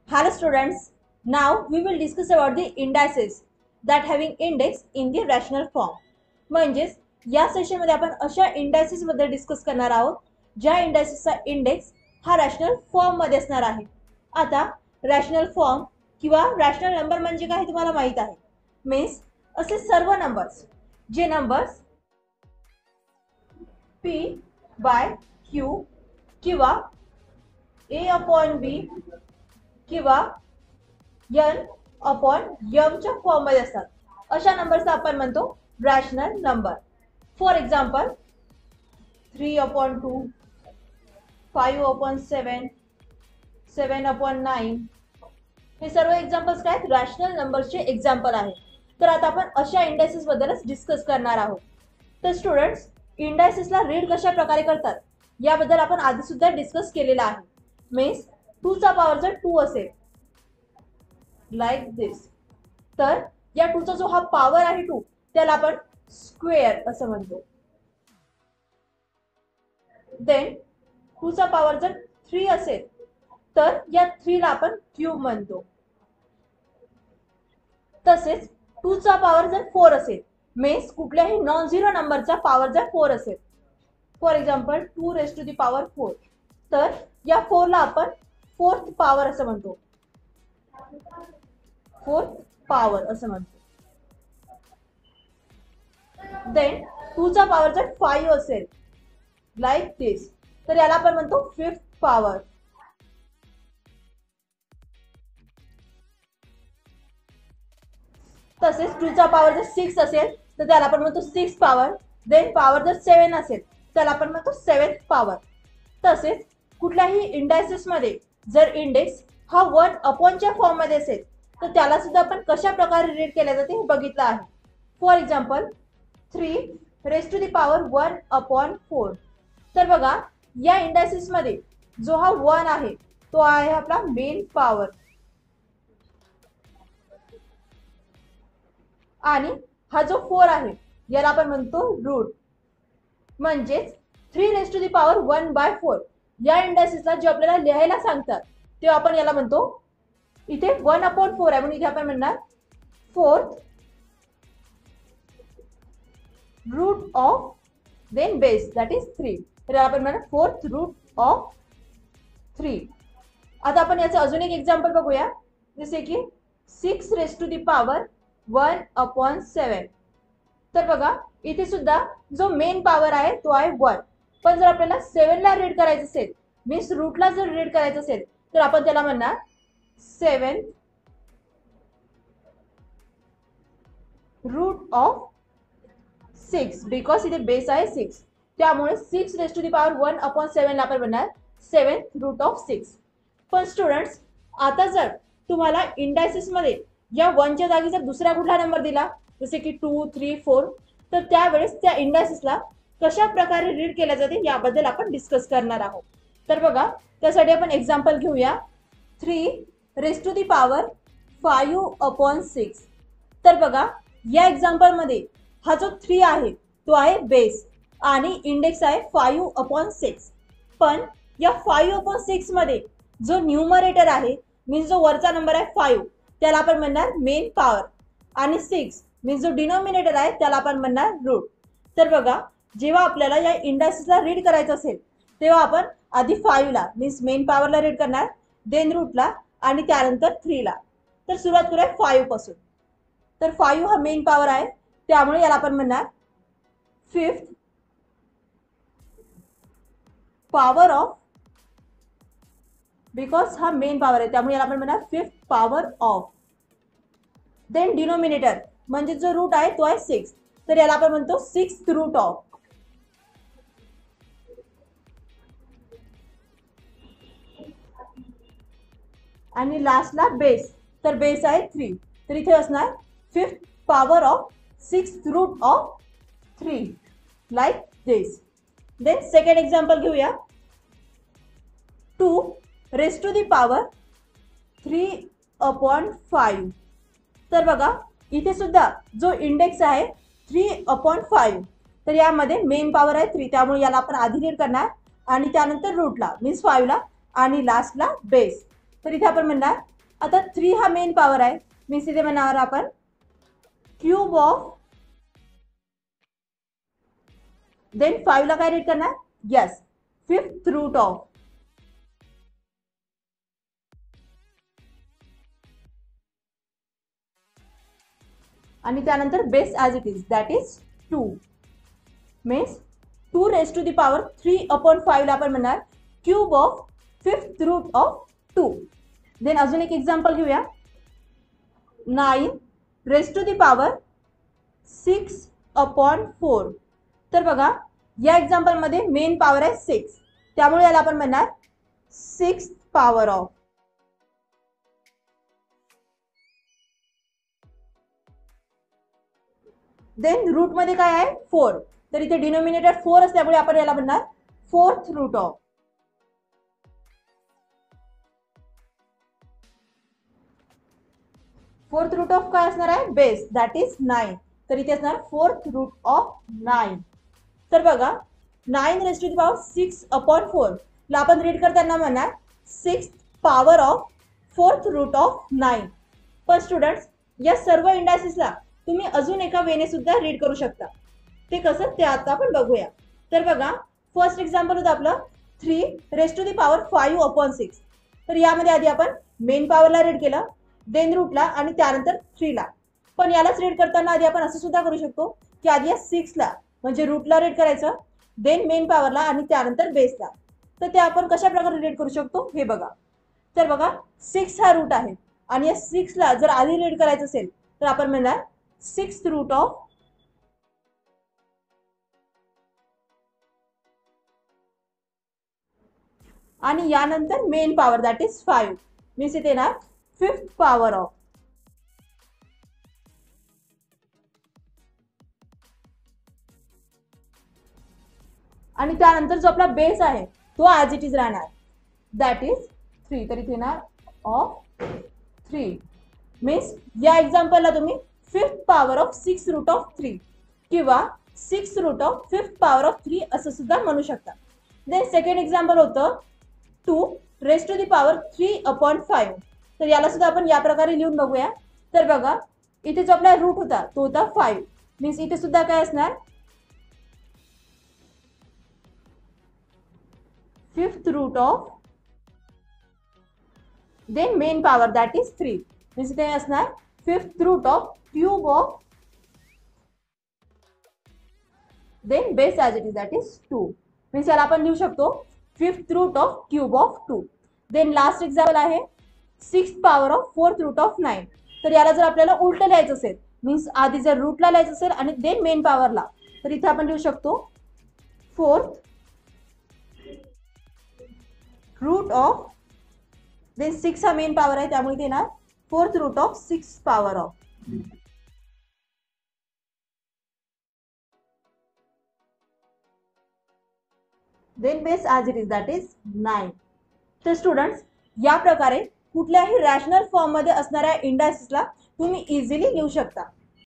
Hello students, now we will discuss about the indices that having index in the rational form. म्हणजेच या session मध्ये आपण अशा indices बद्दल डिस्कस करणार आहोत ज्या इंडायसेसचा इंडेक्स हा रॅशनल फॉर्म मध्ये असणार आहे. आता रॅशनल फॉर्म किंवा रॅशनल नंबर म्हणजे काय तुम्हाला माहित आहे. मीन्स असे सर्व नंबर्स जे नंबर्स p बाय q किंवा a अपॉन b किंवा n अपॉन m च्या फॉर्म मध्ये असतात अशा नंबरचा आपण म्हणतो rational number. For example 3 upon 2, 5 upon 7, 7 upon 9 हे सर्व एक्झाम्पल्स काय रॅशनल नंबरचे एक्झाम्पल आहे. तर आता आपण अशा इंडायसेस बद्दलच डिस्कस करणार आहोत. तर स्टुडंट्स, इंडायसेसला रीड कशा प्रकारे करतात याबद्दल आपण आधी सुद्धा डिस्कस केलेला आहे. मीन्स 2 चा पॉवर जर 2 असेल लाईक दिस, तर या 2 चा जो हा पॉवर आहे 2 त्याला आपण स्क्वेअर असं म्हणतो. देन 2 चा पॉवर जर 3 असेल तर या 3 ला आपण क्यूब म्हणतो. तसेच 2 चा पॉवर जर 4 असेल मीन्स कुठल्याही नॉन झिरो नंबरचा पॉवर जर 4 असेल, for example 2 raise to the power 4, तर या 4 ला आपण फोर्थ पॉवर असं म्हणतो. फोर्थ पॉवर असं म्हणतो. देन 2 चा पॉवर जर 5 असेल लाईक दिस, तर याला आपण म्हणतो फिफ्थ पॉवर. तसेच 2 चा पॉवर जर 6 असेल तर त्याला आपण म्हणतो 6 पॉवर. देन पॉवर जर 7 असेल त्याला आपण म्हणतो 7th पॉवर. तसेच कुठल्याही इंडायसेस मध्ये जर इंडेक्स हा 1 अपॉन च्या फॉर्म मध्ये असेल तर त्याला सुद्धा आपण कशा प्रकारे रीड केले जाते हे बघितलं आहे. For example 3 raise to the power 1 upon 4. तर बघा या इंडायसेस मध्ये जो हा 1 आहे तो आहे आपला मेन पॉवर आणि हा जो 4 आहे याला आपण म्हणतो रूट. म्हणजेच 3 raise to the power 1 by 4 या इंडायसेसला जे आपल्याला लिहायला सांगतात तेव्हा आपण याला म्हणतो, इथे 1 अपॉन 4 आहे म्हणून इथे आपण म्हणणार fourth root of then base that is 3. तर आपण म्हणणार फोर्थ रूट ऑफ 3. आता आपण याचं अजून एक एक्झाम्पल बघूया, जसे की 6 raise to the power 1 upon 7. तर बघा इथे सुद्धा जो मेन पॉवर आहे तो आहे 1, पण जर आपल्याला 7 ला रीड करायचं असेल मीन्स रूटला जर रीड करायचं असेल तर आपण त्याला म्हणणार 7 रूट ऑफ 6 बिकॉज इथे बेस आहे 6. त्यामुळे 6 raise to the power 1 upon 7 ला आपण म्हणणार 7th रूट ऑफ 6. पण स्टुडंट्स, आता जर तुम्हाला इंडायसेस मध्ये या 1 च्या जागी जर दुसरा कुठला नंबर दिला जसे की 2, 3, 4, तर त्यावेळेस त्या इंडायसेसला कशा प्रकारे रीड केल्या जाते याबद्दल आपण डिस्कस करणार आहोत. तर बघा त्यासाठी आपण एक्झाम्पल घेऊया. 3 raise to the power 5 upon 6. तर बघा या एक्झाम्पल मध्ये हा जो 3 आहे तो आहे बेस आणि इंडेक्स आहे 5 अपॉन 6. पण या 5 अपॉन 6 मध्ये जो न्यूमरेटर आहे मीन्स जो वरचा नंबर आहे 5 त्याला आपण म्हणणार मेन पॉवर आणि 6 मीन्स जो डिनोमिनेटर आहे त्याला आपण म्हणणार रूट. तर बघा जेव्हा आपल्याला या इंडायसेसला रीड करायचं असेल तेव्हा आपण आधी 5 ला मीन्स मेन पॉवरला रीड करणार, देन रूटला आणि त्यानंतर 3 ला. तर सुरुवात करूया 5 पासून. तर 5 हा मेन पॉवर आहे त्यामुळे याला आपण म्हणणार फिफ्थ पॉवर ऑफ, बिकॉज हा मेन पॉवर आहे त्यामुळे याला आपण म्हणणार fifth power of. Than denominator म्हणजे जो रूट आहे तो आहे 6, तर याला आपण म्हणतो 6th रूट ऑफ. आणि लास्टला बेस, तर बेस आहे 3, तर इथे असणार fifth power of 6th root of 3 like this. Then second example घेऊया. 2 raise to the power 3 upon 5. तर बघा इथे सुद्धा जो इंडेक्स आहे 3 अपॉन 5, तर यामध्ये मेन पॉवर आहे 3 त्यामुळे याला आपण आधी रीड करणार आणि त्यानंतर रूटला मीन्स 5 ला आणि लास्टला बेस. तर इथे आपण म्हणणार आता 3 हा मेन पॉवर आहे, मीन्स इथे म्हणणार आपण क्यूब ऑफ, देन 5 ला काय रीड करणार, यस, 5th रूट ऑफ, आणि त्यानंतर base as it is, that is 2, means 2 raise to the power 3/5 ला आपण म्हणणार cube of 5th root of 2. Then अजून एक एक्झाम्पल घेऊया, 9 रेज टू दी पॉवर 6/4. तर बघा या एक्झाम्पल मध्ये मेन पॉवर आहे 6, त्यामुळे याला आपण म्हणणार 6th power of. Then route मध्ये काय आहे 4, तर इथे डिनोमिनेटर 4 असल्यामुळे आपण याला म्हणणार 4th root of. Fourth root of काय असणार आहे, बेस, दॅट इज 9, तर इथे असणार 4th रूट ऑफ 9. तर बघा 9 रेज टू दी पॉवर 6/4 ला आपण रीड करताना म्हणणार 6th power of 4th root of 9. पण स्टुडंट्स या सर्व इंडायसिसला तुम्ही अजून एका वेने सुद्धा रीड करू शकता. ते कसं ते आता आपण बघूया. तर बघा फर्स्ट एक्झाम्पल होतं आपलं 3 रेज टू दी पॉवर 5/6. तर यामध्ये आधी आपण मेन पॉवरला रीड केलं, देन रूटला आणि त्यानंतर 3 ला. पण यालाच रीड करताना आधी आपण असं सुद्धा करू शकतो की आधी या 6 ला म्हणजे रूटला रीड करायचं, देन मेन पॉवरला आणि त्यानंतर बेसला. तर ते आपण कशा प्रकारे रीड करू शकतो हे बघा. तर बघा 6 हा रूट आहे आणि या 6 ला जर आधी रीड करायचं असेल तर आपण म्हणणार 6th रूट ऑफ, आणि यानंतर main power that is 5, means इथे येणार 5th पॉवर ऑफ. आणि त्यानंतर जो आपला बेस आहे तो ॲज इट इज राहणार, दॅट इज 3, तर इथे येणार ऑफ 3. मीन्स या एक्झाम्पलला तुम्ही 5th power of 6 route of 3 किंवा 6 route of 5th power of 3 असं सुद्धा म्हणू शकता. देन सेकंड एक्झाम्पल होतं 2 रेज टू दी पॉवर 3/5. तर याला सुद्धा आपण या प्रकारे लिहून बघूया. तर बघा इथे जो आपला रूट होता तो होता 5, मीन्स इथे सुद्धा काय असणार 5th root of, then main power that is 3, means इथे असणार 5th root of cube of, then base as it is that is 2, means याला आपण लिहू शकतो 5th root of cube of 2. Then last example आहे 6th power of 4th root of 9. तर याला जर आपल्याला उलट लिहायचं असेल, मीन्स आधी जर रूटला लिहायचं असेल आणि देन मेन पॉवरला, तर इथे आपण लिहू शकतो 4th रूट ऑफ, देन 6 हा मेन पॉवर आहे त्यामुळे ते येणार 4th root of 6 power of. Then base as it is that is 9. तर स्टुडंट्स या प्रकारे कुठल्याही रॅशनल फॉर्म मध्ये असणाऱ्या इंडायसिसला तुम्ही इझिली लिहू शकता.